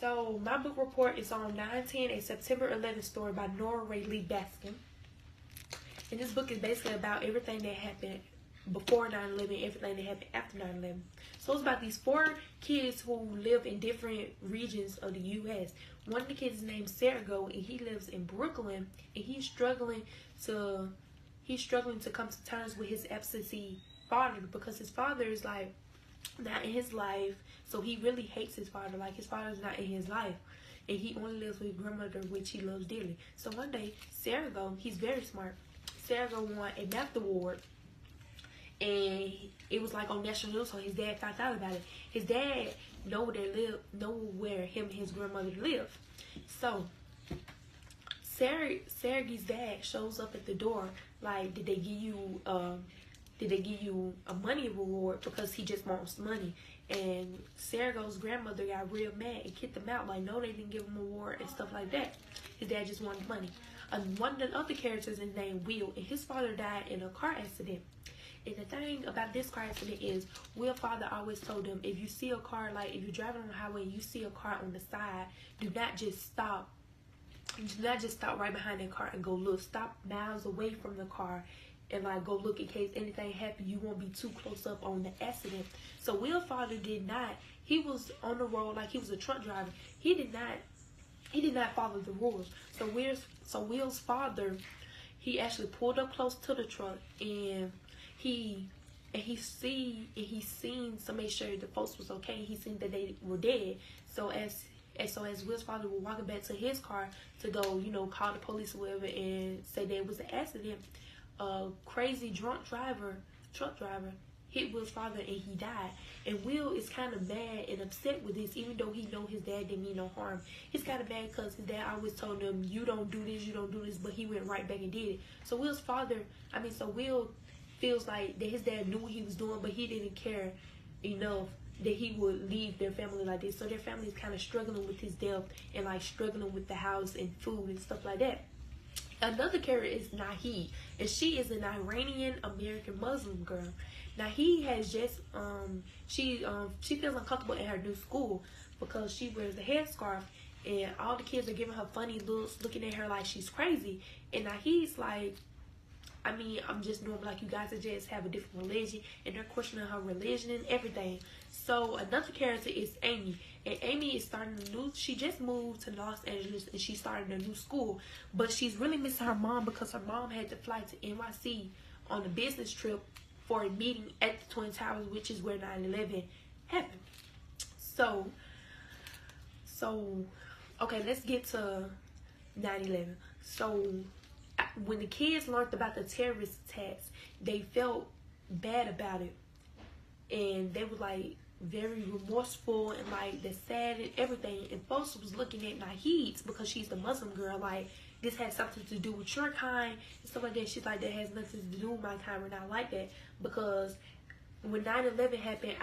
So my book report is on 9/10, a September 11th story by Nora Ray Lee Baskin. And this book is basically about everything that happened before 9/11, everything that happened after 9/11. So it's about these 4 kids who live in different regions of the U.S. One of the kids is named Sergo, and he lives in Brooklyn, and he's struggling to come to terms with his absentee father, because his father is like not in his life. So he really hates his father. Like, his father's not in his life, and he only lives with his grandmother, which he loves dearly. So one day, Sergo, he's very smart. Sergo won a math award, and it was like on national news, so his dad found out about it. His dad know where him and his grandmother live. So Sergey's dad shows up at the door like, did they give you a money reward, because he just wants money. And Sergo's grandmother got real mad and kicked him out, like, no, they didn't give him a reward and stuff like that. His dad just wanted money. One of the other characters is named Will, and his father died in a car accident. And the thing about this car accident is, Will's father always told him, if you see a car, like if you're driving on the highway and you see a car on the side, do not just stop right behind that car and go look. Stop miles away from the car and like go look in case anything happens. You won't be too close up on the accident. So Will's father did not. He was on the road like he was a truck driver. He did not follow the rules. So Will's father, he actually pulled up close to the truck, and he seen to make sure the folks was okay. He seen that they were dead. So as Will's father was walking back to his car to go, call the police or whatever and say there was an accident, a crazy drunk truck driver, hit Will's father and he died. And Will is kind of mad and upset with this, even though he know his dad didn't mean no harm. He's kind of mad because his dad always told him, you don't do this, but he went right back and did it. So Will feels like that his dad knew what he was doing, but he didn't care enough that he would leave their family like this. So their family is kind of struggling with his death and like struggling with the house and food and stuff like that. Another character is Nahi, and she is an Iranian American Muslim girl. Nahi has just she feels uncomfortable in her new school because she wears a headscarf, and all the kids are giving her funny looks, looking at her like she's crazy. And Nahi's like, I'm just normal like you guys, that just have a different religion, and they're questioning her religion and everything. So another character is Amy, and Amy is she just moved to Los Angeles and she started a new school, but she's really missing her mom because her mom had to fly to NYC on a business trip for a meeting at the Twin Towers, which is where 9/11 happened. So okay, let's get to 9/11. So when the kids learned about the terrorist attacks, they felt bad about it, and they were like very remorseful and like they're sad and everything. And folks was looking at Nahid because she's the Muslim girl, like this has something to do with your kind and stuff like that. She's like, that has nothing to do with my kind. We're not like that, because when 9/11 happened,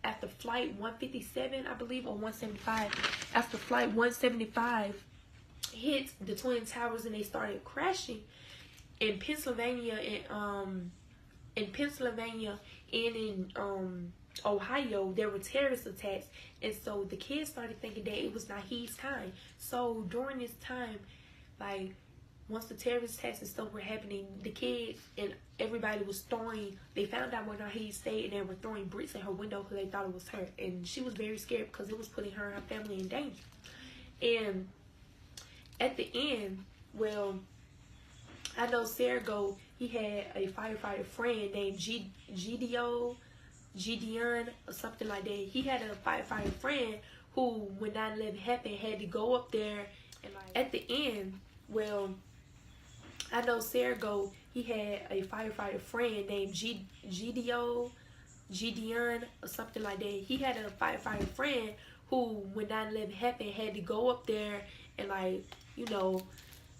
after flight 157, I believe, or 175, after flight 175 hit the Twin Towers and they started crashing in Pennsylvania and in Ohio, there were terrorist attacks, and so the kids started thinking that it was Nahid's kind. So during this time, like once the terrorist attacks and stuff were happening, the kids and everybody was they found out where Nahid stayed, and they were throwing bricks in her window because they thought it was her, and she was very scared because it was putting her and her family in danger. And at the end, well, I know Sergo, he had a firefighter friend named Gideon or something like that. He had a firefighter friend who, when 9/11 happened, had to go up there and like at the end, well, I know Sergo, he had a firefighter friend named Gideon or something like that. He had a firefighter friend who, when 9/11 happened, had to go up there and like,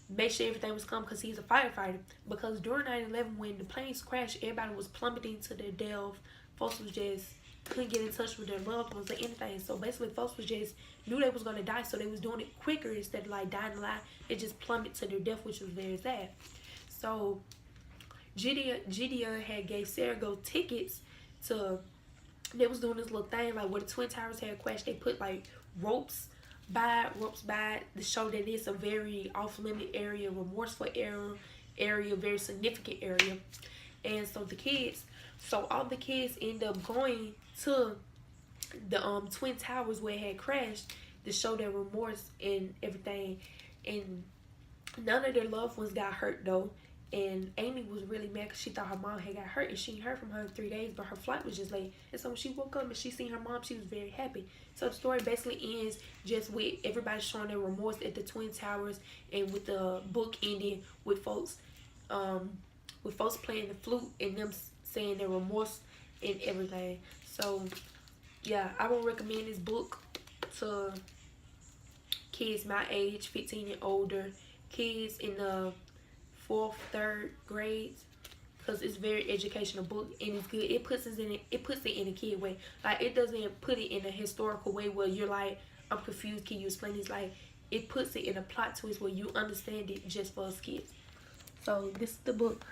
make sure everything was calm because he's a firefighter. Because during 9/11, when the planes crashed, everybody was plummeting to their death. Folks was just couldn't get in touch with their loved ones or anything. So basically, folks was just knew they was gonna die, so they was doing it quicker instead of like dying alive. It just plummeted to their death, which was very sad. So Gideon had gave Sergo tickets to. They was doing this little thing like where the Twin Towers had crashed. They put like ropes by ropes by to show that it's a very off limit area, remorseful area, very significant area. And so all the kids end up going to the Twin Towers where it had crashed to show their remorse and everything. And none of their loved ones got hurt though. And Amy was really mad because she thought her mom had got hurt and she ain't heard from her in 3 days, but her flight was just late. And so when she woke up and she seen her mom, she was very happy. So the story basically ends just with everybody showing their remorse at the Twin Towers, and with the book ending with folks playing the flute and them saying their remorse and everything. So yeah, I would recommend this book to kids my age, 15 and older, kids in the 4th, 3rd grades, because it's very educational book and it's good. It puts it in a kid way. Like, it doesn't put it in a historical way where you're like, I'm confused, can you explain this? Like, it puts it in a plot twist where you understand it just for us kids. So this is the book.